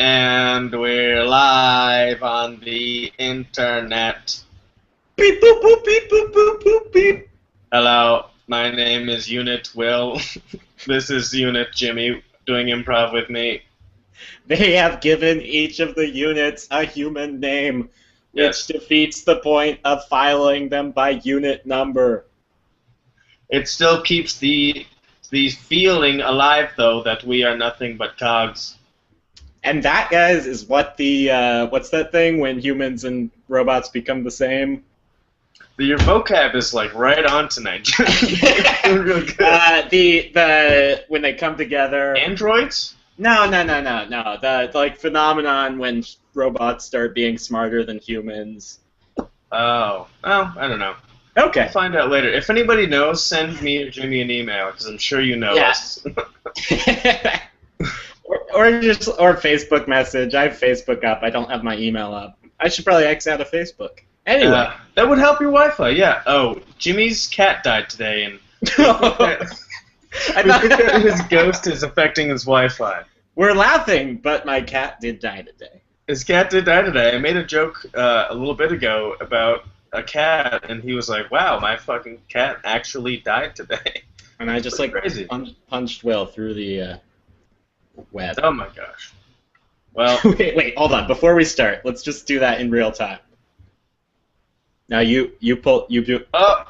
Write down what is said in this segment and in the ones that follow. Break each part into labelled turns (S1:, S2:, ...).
S1: And we're live on the internet. Beep boop boop beep boop boop boop beep. Hello, my name is Unit Will. This is Unit Jimmy doing improv with me.
S2: They have given each of the units a human name, which
S1: Yes.
S2: defeats the point of filing them by unit number.
S1: It still keeps the feeling alive, though, that we are nothing but cogs.
S2: And that, guys, is what the what's that thing when humans and robots become the same?
S1: Your vocab is like right on tonight. Doing real good.
S2: The when they come together.
S1: Androids?
S2: No. The like phenomenon when robots start being smarter than humans.
S1: Oh, well, I don't know.
S2: Okay.
S1: We'll find out later. If anybody knows, send me or Jimmy an email, because I'm sure you know us.
S2: or Facebook message. I have Facebook up. I don't have my email up. I should probably X out of Facebook. Anyway.
S1: That would help your Wi-Fi, yeah. Oh, Jimmy's cat died today, and
S2: I
S1: we think that his ghost is affecting his Wi-Fi.
S2: We're laughing, but my cat did die today.
S1: His cat did die today. I made a joke a little bit ago about a cat, and he was like, wow, my fucking cat actually died today.
S2: And I just
S1: crazy.
S2: punched Will through the web.
S1: Oh my gosh. Well,
S2: wait, hold on. Before we start, let's just do that in real time. Now you do.
S1: oh,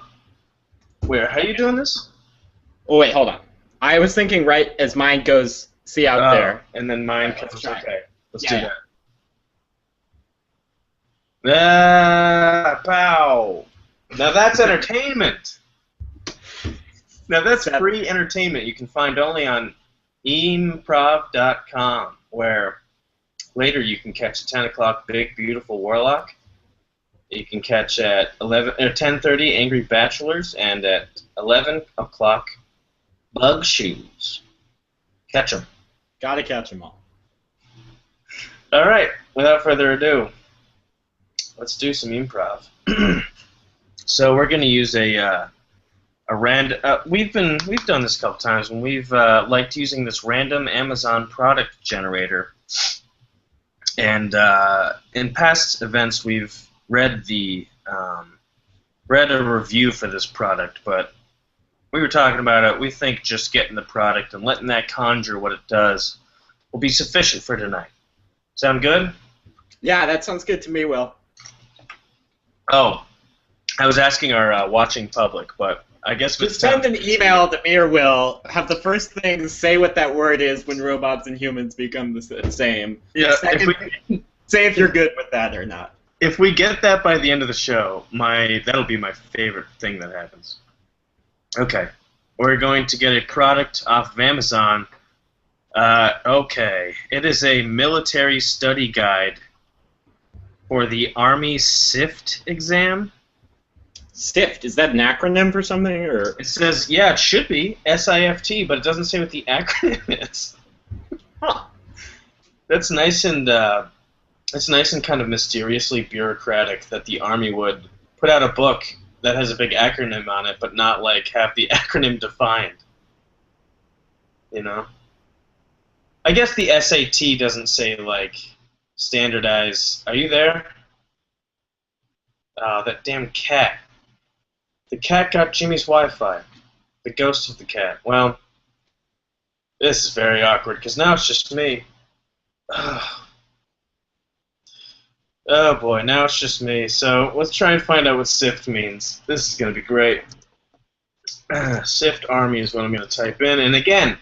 S1: where? How are you doing this?
S2: Oh wait, hold on. I was thinking right as mine goes. See out there.
S1: And then mine
S2: Let's
S1: comes.
S2: try it.
S1: Okay, let's
S2: Yeah,
S1: do that. Pow! Now that's entertainment. Now that's free entertainment you can find only on improv.com, where later you can catch at 10 o'clock Big Beautiful Warlock. You can catch at 10:30 Angry Bachelors, and at 11 o'clock Bug Shoes. Catch 'em.
S2: Gotta catch them all.
S1: All right. Without further ado, let's do some improv. So we're going to use a random. We've done this a couple times when we've liked using this random Amazon product generator. And in past events, we've read a review for this product, but we were talking about it. We think just getting the product and letting that conjure what it does will be sufficient for tonight. Sound good?
S2: Yeah, that sounds good to me, Will.
S1: Oh, I was asking our watching public, but I guess we
S2: Just send an email to me or Will. Have the first thing say what that word is when robots and humans become the same.
S1: Yeah,
S2: Second, say if you're good with that or not.
S1: If we get that by the end of the show, that'll be my favorite thing that happens. Okay, we're going to get a product off of Amazon. Okay, it is a military study guide for the Army SIFT exam.
S2: SIFT, is that an acronym for something, or?
S1: It says, yeah, it should be SIFT, but it doesn't say what the acronym is.
S2: Huh.
S1: That's nice and kind of mysteriously bureaucratic that the Army would put out a book that has a big acronym on it, but not like have the acronym defined. You know? I guess the SAT doesn't say like standardize. Are you there? Oh, that damn cat. The cat got Jimmy's Wi-Fi. The ghost of the cat. Well, this is very awkward because now it's just me. Oh boy, now it's just me. So let's try and find out what SIFT means. This is going to be great. SIFT Army is what I'm going to type in. And again,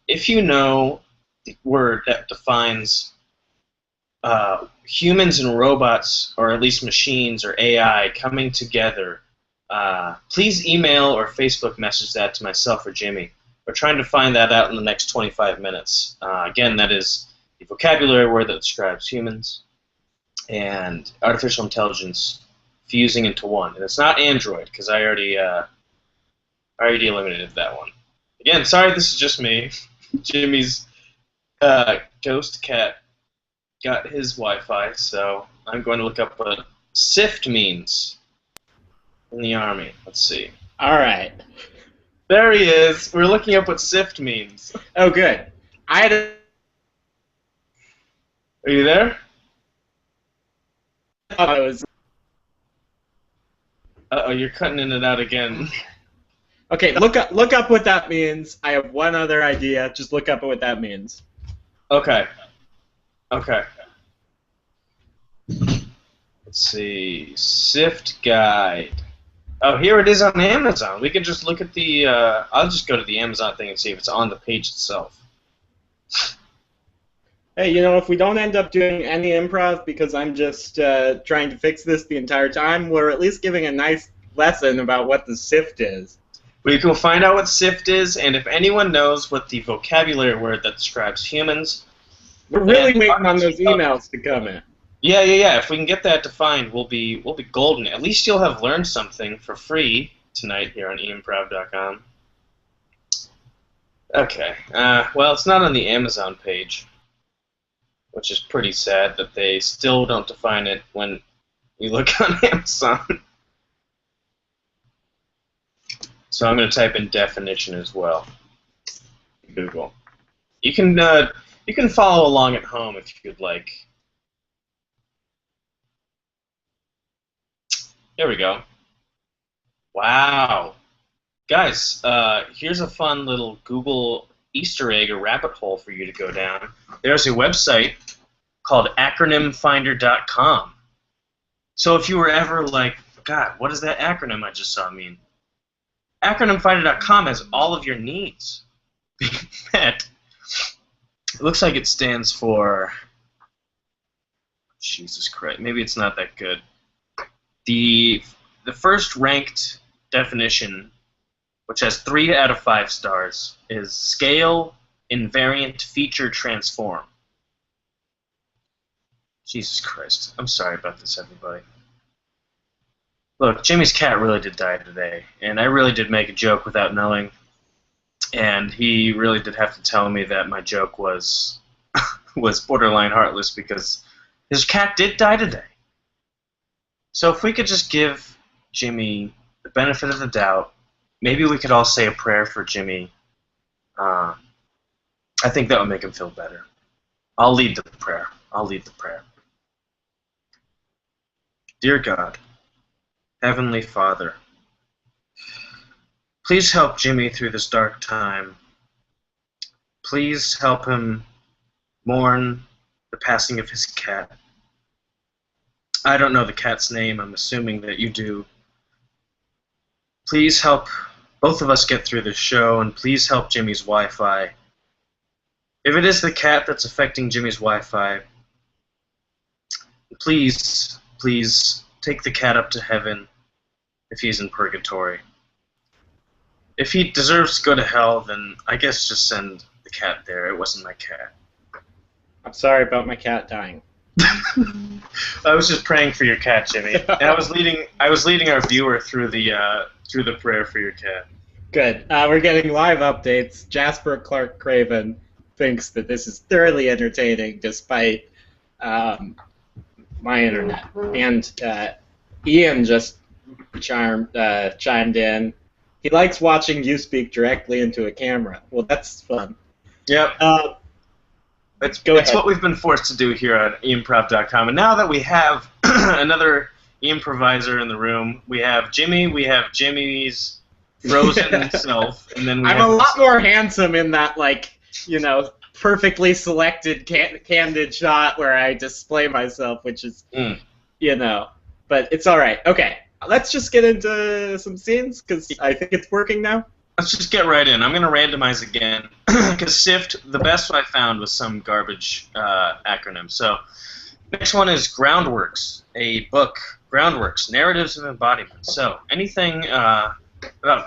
S1: if you know the word that defines humans and robots, or at least machines or AI, coming together, please email or Facebook message that to myself or Jimmy. We're trying to find that out in the next 25 minutes. Again, that is the vocabulary word that describes humans and artificial intelligence fusing into one. And it's not Android, because I already eliminated that one. Again, sorry, this is just me. Jimmy's ghost cat got his Wi-Fi, so I'm going to look up what SIFT means in the Army. Let's see.
S2: All right.
S1: There he is. We're looking up what SIFT means.
S2: Oh, good. I had a
S1: Are you there?
S2: I was
S1: Uh-oh, you're cutting in and out again.
S2: okay. Look up what that means. I have one other idea. Just look up what that means.
S1: Okay. Okay. Let's see. Sift guide. Oh, here it is on Amazon. We can just look at the. I'll just go to the Amazon thing and see if it's on the page itself.
S2: Hey, if we don't end up doing any improv because I'm just trying to fix this the entire time, we're at least giving a nice lesson about what the SIFT is.
S1: We can find out what SIFT is, and if anyone knows what the vocabulary word that describes humans.
S2: We're really waiting on those emails to come in.
S1: Yeah. If we can get that defined, we'll be golden. At least you'll have learned something for free tonight here on eimprov.com. Okay. Well, it's not on the Amazon page, which is pretty sad that they still don't define it when you look on Amazon. So I'm going to type in definition as well. Google. You can follow along at home if you'd like. There we go. Wow. Guys, here's a fun little Google Easter egg or rabbit hole for you to go down. There's a website called acronymfinder.com. So if you were ever like, God, what does that acronym I just saw mean? Acronymfinder.com has all of your needs. It looks like it stands for... Jesus Christ, maybe it's not that good. The first ranked definition, which has 3 out of 5 stars, is scale invariant feature transform. Jesus Christ. I'm sorry about this, everybody. Look, Jimmy's cat really did die today, and I really did make a joke without knowing, and he really did have to tell me that my joke was borderline heartless because his cat did die today. So if we could just give Jimmy the benefit of the doubt, maybe we could all say a prayer for Jimmy. I think that would make him feel better. I'll lead the prayer. Dear God, Heavenly Father, please help Jimmy through this dark time. Please help him mourn the passing of his cat. I don't know the cat's name. I'm assuming that you do. Please help both of us get through this show, and please help Jimmy's Wi-Fi. If it is the cat that's affecting Jimmy's Wi-Fi, please take the cat up to heaven if he's in purgatory. If he deserves to go to hell, then I guess just send the cat there. It wasn't my cat.
S2: I'm sorry about my cat dying.
S1: I was just praying for your cat, Jimmy. And I was leading our viewer through the prayer for your cat.
S2: Good. We're getting live updates. Jasper Clark Craven thinks that this is thoroughly entertaining despite my internet. And Ian just chimed in. He likes watching you speak directly into a camera. Well, that's fun.
S1: Yep. It's what we've been forced to do here at eimprov.com. And now that we have another improviser in the room, we have Jimmy, we have Jimmy's frozen self, and then
S2: I'm a lot more handsome in that, perfectly selected candid shot where I display myself, which is, but it's all right. Okay, let's just get into some scenes, because I think it's working now.
S1: Let's just get right in. I'm going to randomize again, because SIFT, the best I found was some garbage acronym. So, next one is Groundworks, a book. Groundworks, Narratives of Embodiment. So, anything about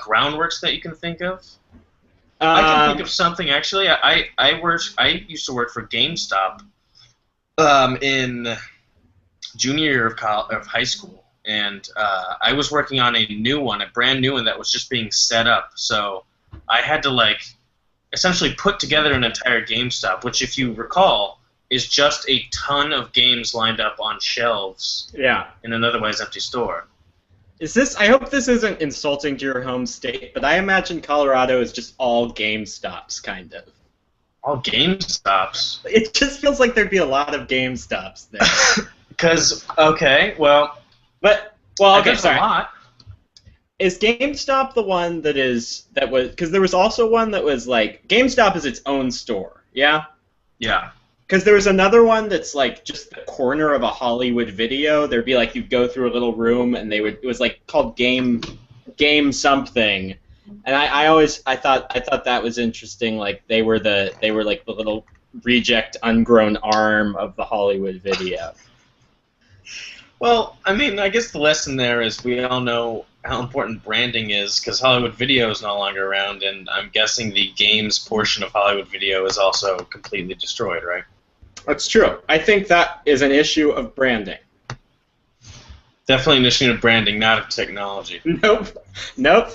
S1: Groundworks that you can think of? I can think of something, actually. I used to work for GameStop in junior year of high school. And I was working on a new one, a brand new one that was just being set up. So I had to, essentially put together an entire GameStop, which, if you recall, is just a ton of games lined up on shelves in an otherwise empty store.
S2: I hope this isn't insulting to your home state, but I imagine Colorado is just all GameStops, kind of.
S1: All GameStops.
S2: It just feels like there'd be a lot of GameStops there.
S1: Because okay, well,
S2: well,
S1: I
S2: okay,
S1: guess
S2: sorry.
S1: a lot.
S2: Is was because there was also one that was like GameStop is its own store, yeah?
S1: Yeah.
S2: Because there was another one that's like just the corner of a Hollywood Video. There'd be like you'd go through a little room and it was like called Game something. And I thought that was interesting, like they were like the little reject ungrown arm of the Hollywood Video.
S1: Well, I mean, I guess the lesson there is we all know how important branding is because Hollywood Video is no longer around, and I'm guessing the games portion of Hollywood Video is also completely destroyed, right?
S2: That's true. I think that is an issue of branding.
S1: Definitely an issue of branding, not of technology.
S2: Nope.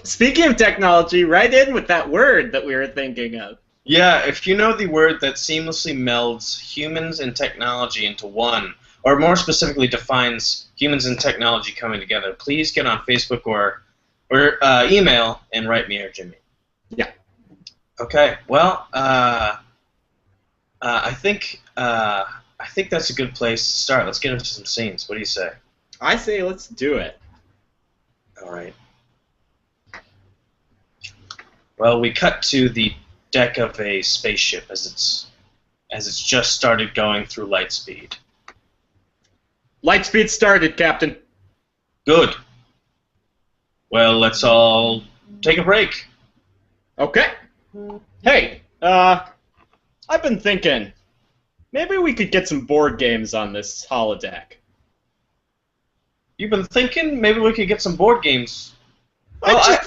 S2: Speaking of technology, right in with that word that we were thinking of.
S1: Yeah, if you know the word that seamlessly melds humans and technology into one, or more specifically defines humans and technology coming together, please get on Facebook or email and write me or Jimmy.
S2: Yeah.
S1: Okay. Well, I think that's a good place to start. Let's get into some scenes. What do you say?
S2: I say let's do it.
S1: All right. Well, we cut to the deck of a spaceship as it's just started going through light speed.
S2: Lightspeed started, Captain.
S1: Good. Well, let's all take a break.
S2: Okay. Hey, I've been thinking, maybe we could get some board games on this holodeck.
S1: You've been thinking maybe we could get some board games. Well,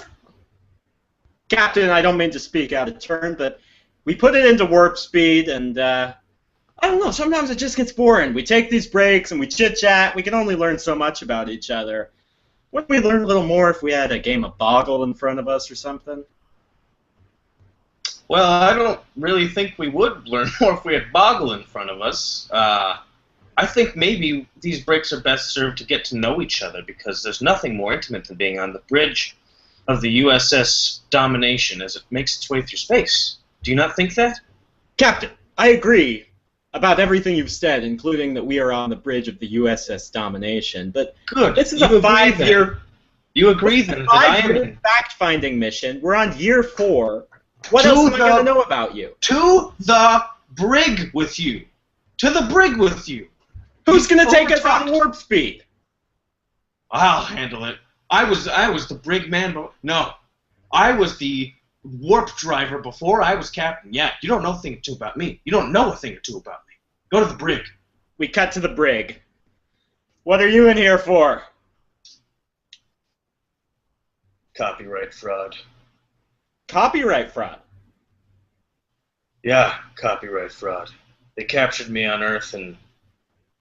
S2: Captain, I don't mean to speak out of turn, but we put it into warp speed, and I don't know, sometimes it just gets boring. We take these breaks and we chit-chat. We can only learn so much about each other. Wouldn't we learn a little more if we had a game of Boggle in front of us or something?
S1: Well, I don't really think we would learn more if we had Boggle in front of us. I think maybe these breaks are best served to get to know each other because there's nothing more intimate than being on the bridge of the USS Domination as it makes its way through space. Do you not think that?
S2: Captain, I agree about everything you've said, including that we are on the bridge of the USS Domination. But
S1: good.
S2: This is a 5-year.
S1: You agree then?
S2: Five-year fact-finding mission. We're on year 4. What else am I going to know about you?
S1: To the brig with you. To the brig with you.
S2: Who's going to take us on warp speed?
S1: I'll handle it. I was the brig man. No, I was the warp driver before I was captain. Yeah, you don't know a thing or two about me. You don't know a thing or two about me. Go to the brig.
S2: We cut to the brig. What are you in here for?
S1: Copyright fraud.
S2: Copyright fraud?
S1: Yeah, copyright fraud. They captured me on Earth and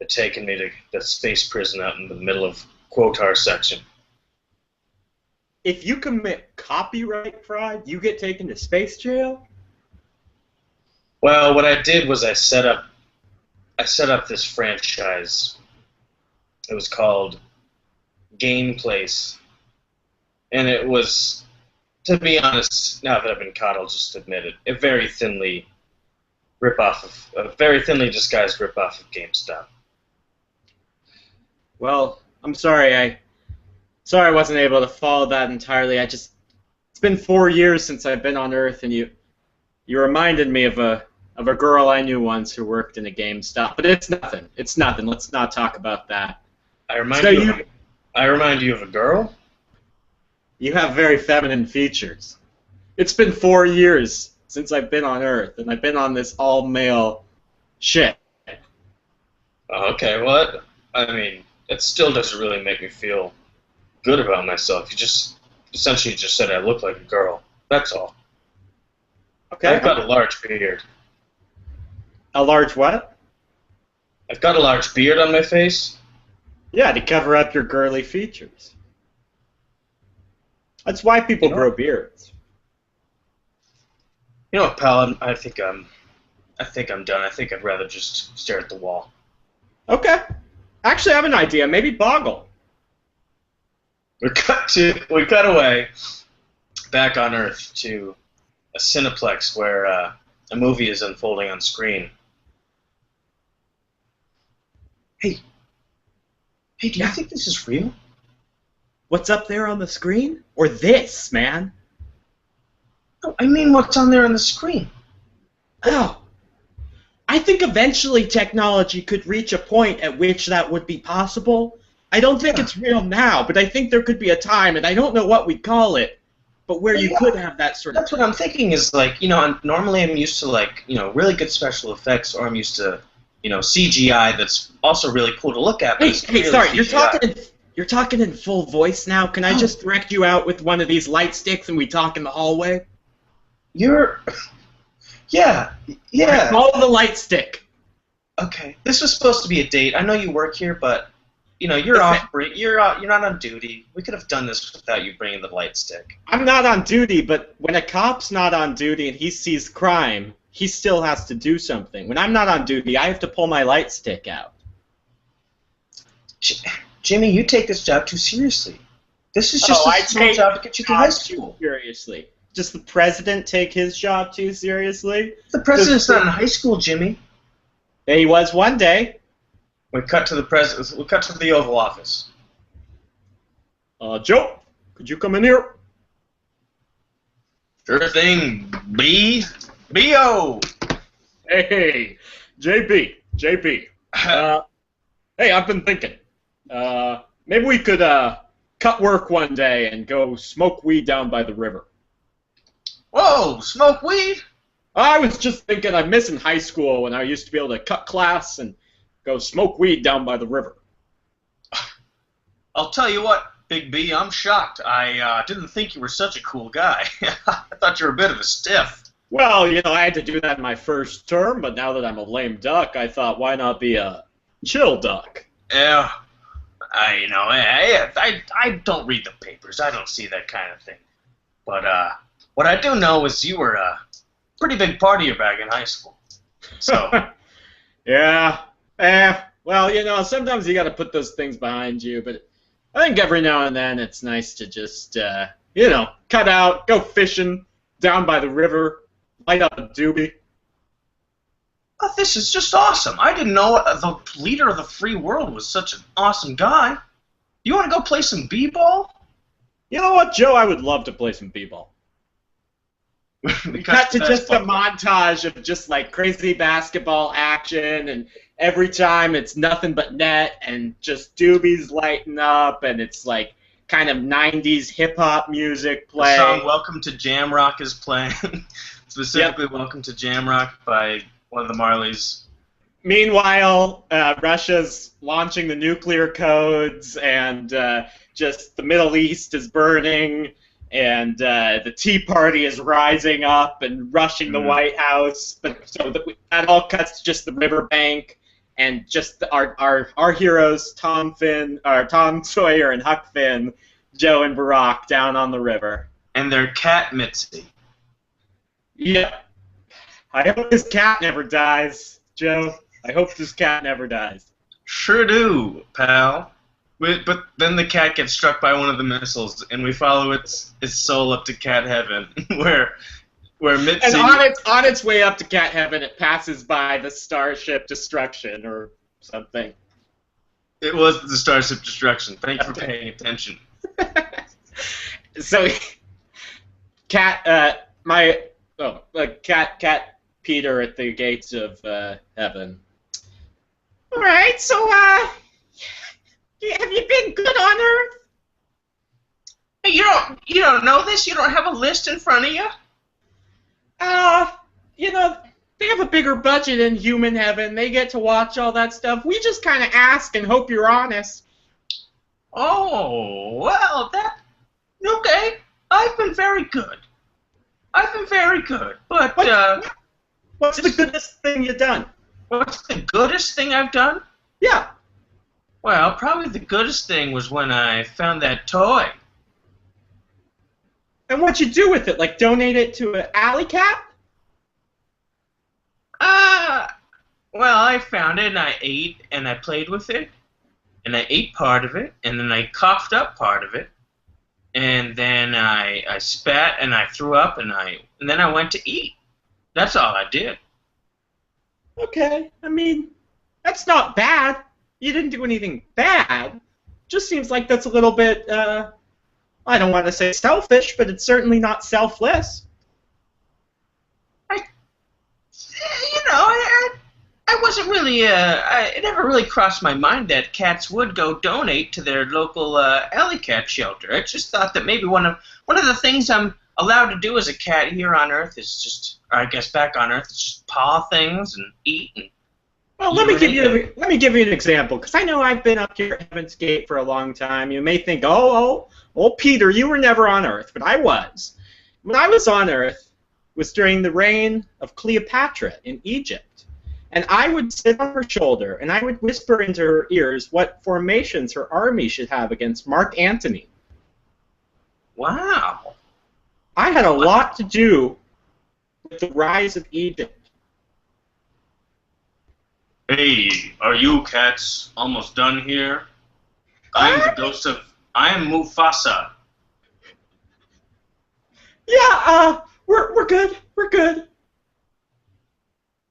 S1: had taken me to the space prison out in the middle of Quotar section.
S2: If you commit copyright fraud, you get taken to space jail?
S1: Well, what I did was I set up this franchise. It was called Game Place. And it was, to be honest, now that I've been caught, I'll just admit it, a very thinly disguised ripoff of GameStop.
S2: Well, I'm sorry. I wasn't able to follow that entirely. It's been 4 years since I've been on Earth, and you reminded me of a girl I knew once who worked in a GameStop. But it's nothing. It's nothing. Let's not talk about that.
S1: I remind you of a girl?
S2: You have very feminine features. It's been 4 years since I've been on Earth, and I've been on this all-male shit.
S1: Okay, well, I mean, it still doesn't really make me feel good about myself. You just essentially just said I look like a girl. That's all.
S2: Okay.
S1: I've got a large beard.
S2: A large what?
S1: I've got a large beard on my face.
S2: Yeah, to cover up your girly features. That's why people grow beards.
S1: You know what, pal? I think I'm done. I think I'd rather just stare at the wall.
S2: Okay. Actually, I have an idea. Maybe Boggle.
S1: We cut away back on Earth to a Cineplex where A movie is unfolding on screen. Hey, do you think this is real?
S2: What's up there on the screen? Or this, man?
S1: No, I mean what's on there on the screen.
S2: Oh. I think eventually technology could reach a point at which that would be possible. I don't think it's real now, but I think there could be a time, and I don't know what we'd call it, but where you could have that sort of...
S1: That's what I'm thinking is, like, normally I'm used to, like, really good special effects, or I'm used to, CGI that's also really cool to look at.
S2: Hey, sorry, you're talking in full voice now. Can I just direct you out with one of these light sticks and we talk in the hallway?
S1: Yeah.
S2: Follow the light stick.
S1: Okay. This was supposed to be a date. I know you work here, but you're off. You're not on duty. We could have done this without you bringing the light stick.
S2: I'm not on duty, but when a cop's not on duty and he sees crime, he still has to do something. When I'm not on duty, I have to pull my light stick out.
S1: Jimmy, you take this job too seriously. This is just a small job to get you through high school.
S2: Seriously. Does the president take his job too seriously?
S1: The president's not in high school, Jimmy.
S2: He was one day.
S1: We cut to the president. We cut to the Oval Office.
S2: Joe, could you come in here?
S1: Sure thing, B.O.
S2: Hey, JP. Hey, I've been thinking. Maybe we could cut work one day and go smoke weed down by the river.
S1: Whoa, smoke weed?
S2: I was just thinking I'm missing high school when I used to be able to cut class and go smoke weed down by the river.
S1: I'll tell you what, Big B, I'm shocked. I didn't think you were such a cool guy. I thought you were a bit of a stiff.
S2: Well, I had to do that in my first term, but now that I'm a lame duck, I thought, why not be a chill duck?
S1: Yeah, I don't read the papers. I don't see that kind of thing. But what I do know is you were a pretty big partier back in high school. So.
S2: Yeah. Well, sometimes you got to put those things behind you, but I think every now and then it's nice to just, cut out, go fishing down by the river, light up a doobie.
S1: Oh, this is just awesome. I didn't know the leader of the free world was such an awesome guy. You want to go play some b-ball?
S2: You know what, Joe? I would love to play some b-ball. Cut to just a montage of just like crazy basketball action, and every time it's nothing but net and just doobies lighting up, and it's like kind of 90s hip-hop music playing.
S1: The song Welcome to Jamrock is playing. Specifically, yep. Welcome to Jamrock by one of the Marleys.
S2: Meanwhile, Russia's launching the nuclear codes, and just the Middle East is burning, and the Tea Party is rising up and rushing the White House. But so that all cuts to just the riverbank, and just our heroes, Tom Sawyer and Huck Finn, Joe and Barack down on the river.
S1: And their cat Mitzi.
S2: Yeah. I hope this cat never dies, Joe. I hope this cat never dies.
S1: Sure do, pal. But then the cat gets struck by one of the missiles, and we follow its soul up to cat heaven, where Mitzi...
S2: And on its way up to cat heaven, it passes by the Starship Destruction or something.
S1: It was the Starship Destruction. Thank you for paying attention.
S2: So, Cat Peter at the gates of heaven. All right, so have you been good on Earth?
S1: Hey, you don't know this? You don't have a list in front of you?
S2: They have a bigger budget in human heaven. They get to watch all that stuff. We just kind of ask and hope you're honest.
S1: Oh, well, okay. I've been very good. But,
S2: what's the goodest thing you've done?
S1: What's the goodest thing I've done?
S2: Yeah.
S1: Well, probably the goodest thing was when I found that toy.
S2: And what'd you do with it? Like, donate it to an alley cat?
S1: Well, I found it, and I ate, and I played with it, and I ate part of it, and then I coughed up part of it, and then I spat, and I threw up, and then I went to eat. That's all I did.
S2: Okay, I mean, that's not bad. You didn't do anything bad. Just seems like that's a little bit, I don't want to say selfish, but it's certainly not selfless.
S1: I wasn't really, it never really crossed my mind that cats would go donate to their local alley cat shelter. I just thought that maybe one of the things I'm allowed to do as a cat here on Earth is just, or I guess back on Earth, is just paw things and eat and.
S2: Well, let me give you an example, because I know I've been up here at Heaven's Gate for a long time. You may think, oh, Peter, you were never on Earth, but I was. When I was on Earth, it was during the reign of Cleopatra in Egypt. And I would sit on her shoulder, and I would whisper into her ears what formations her army should have against Mark Antony.
S1: Wow.
S2: I had a lot to do with the rise of Egypt.
S1: Hey, are you cats almost done here? I am Mufasa.
S2: Yeah, we're good. We're good.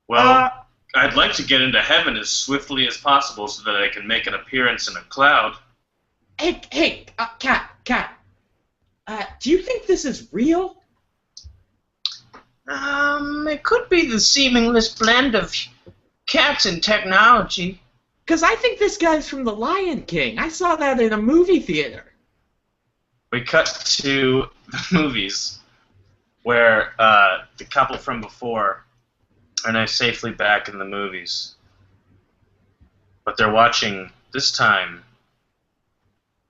S1: Well, I'd like to get into heaven as swiftly as possible so that I can make an appearance in a cloud.
S2: Hey, Cat. Do you think this is real?
S1: It could be the seamless blend of cats and technology.
S2: Because I think this guy's from The Lion King. I saw that in a movie theater.
S1: We cut to the movies where the couple from before are now safely back in the movies. But they're watching, this time,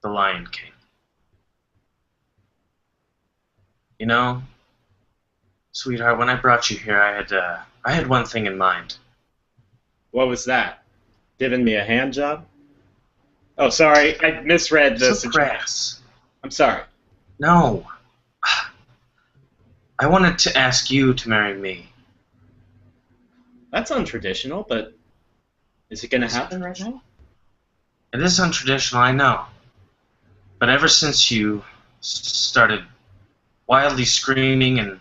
S1: The Lion King. You know, sweetheart, when I brought you here, I had one thing in mind.
S2: What was that? Giving me a hand job? Oh, sorry, I misread the
S1: grass.
S2: I'm sorry.
S1: No. I wanted to ask you to marry me.
S2: That's untraditional, but is it going to happen right now?
S1: It is untraditional, I know. But ever since you started wildly screaming and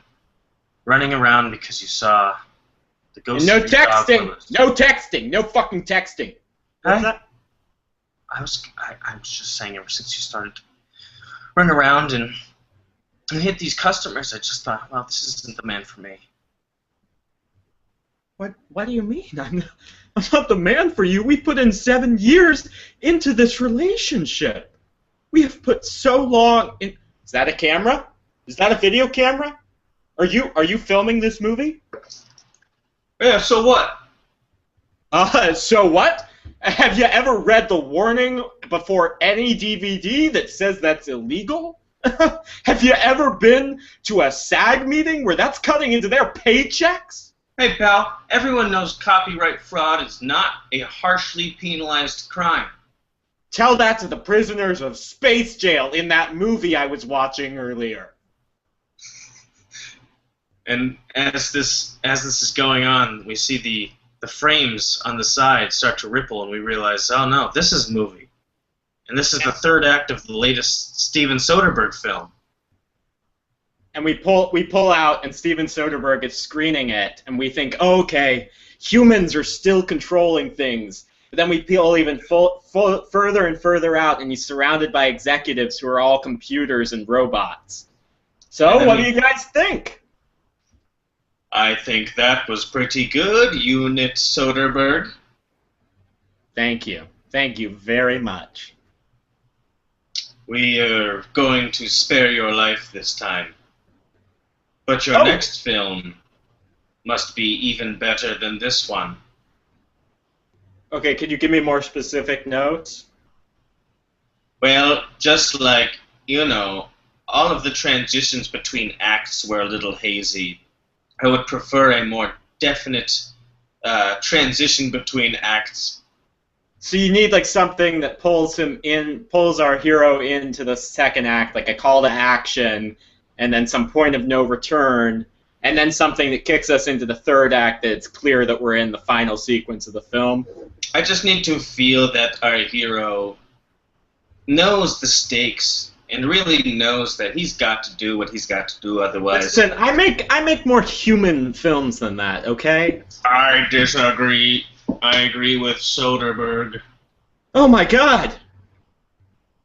S1: running around because you saw the ghost.
S2: No texting! No texting! No fucking texting! What's that?
S1: I was just saying, ever since you started to run around and hit these customers, I just thought, well, this isn't the man for me.
S2: What do you mean? I'm not the man for you. We put in 7 years into this relationship. We have put so long in. Is that a camera? Is that a video camera? Are you filming this movie?
S1: Yeah, so what?
S2: So what? Have you ever read the warning before any DVD that says that's illegal? Have you ever been to a SAG meeting where that's cutting into their paychecks?
S1: Hey, pal, everyone knows copyright fraud is not a harshly penalized crime.
S2: Tell that to the prisoners of Space Jail in that movie I was watching earlier.
S1: And as this is going on, we see the frames on the side start to ripple, and we realize, oh no, this is a movie. And this is the third act of the latest Steven Soderbergh film.
S2: And we pull out, and Steven Soderbergh is screening it, and we think, oh, okay, humans are still controlling things. But then we peel even further and further out, and he's surrounded by executives who are all computers and robots. So, what do you guys think?
S1: I think that was pretty good, Unit Soderbergh.
S2: Thank you. Thank you very much.
S1: We are going to spare your life this time. But your next film must be even better than this one.
S2: Okay, could you give me more specific notes?
S1: Well, just like, all of the transitions between acts were a little hazy. I would prefer a more definite transition between acts.
S2: So you need like something that pulls our hero into the second act, like a call to action, and then some point of no return, and then something that kicks us into the third act that it's clear that we're in the final sequence of the film.
S1: I just need to feel that our hero knows the stakes and really knows that he's got to do what he's got to do, otherwise.
S2: Listen, I make more human films than that, okay?
S1: I disagree. I agree with Soderbergh.
S2: Oh my God!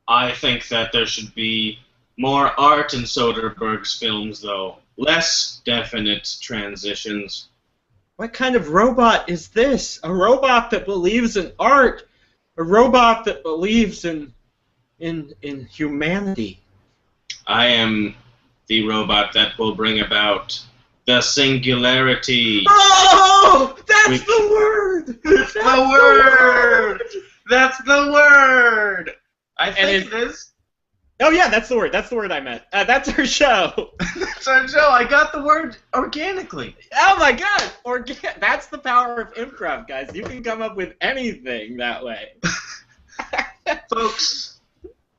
S1: I think that there should be more art in Soderbergh's films, though. Less definite transitions.
S2: What kind of robot is this? A robot that believes in art? A robot that believes in humanity?
S1: I am the robot that will bring about the singularity.
S2: Oh! That's the word! That's
S1: the word! That's the word! I think it is.
S2: Oh yeah, that's the word. That's the word I meant. That's our show.
S1: That's our show. I got the word organically.
S2: Oh my God! That's the power of improv, guys. You can come up with anything that way.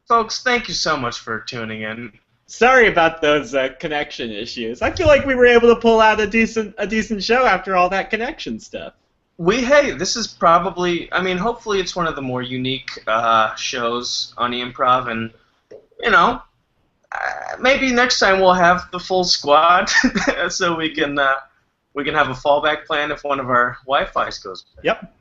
S1: Folks, thank you so much for tuning in.
S2: Sorry about those connection issues. I feel like we were able to pull out a decent show after all that connection stuff.
S1: Hey, this is probably, I mean, hopefully it's one of the more unique shows on the Improv, and, you know, maybe next time we'll have the full squad so we can have a fallback plan if one of our Wi-Fi's goes bad.
S2: Yep.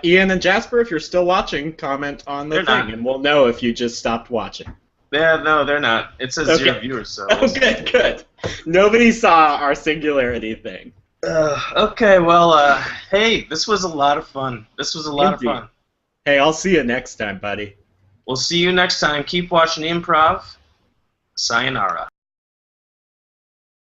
S2: Ian and Jasper, if you're still watching, comment on the thing, and we'll know if you just stopped watching.
S1: Yeah, no, they're not. It says 0 viewers, so...
S2: Oh, good. Nobody saw our singularity thing.
S1: Okay, well, hey, this was a lot of fun.
S2: Hey, I'll see you next time, buddy.
S1: We'll see you next time. Keep watching Improv. Sayonara.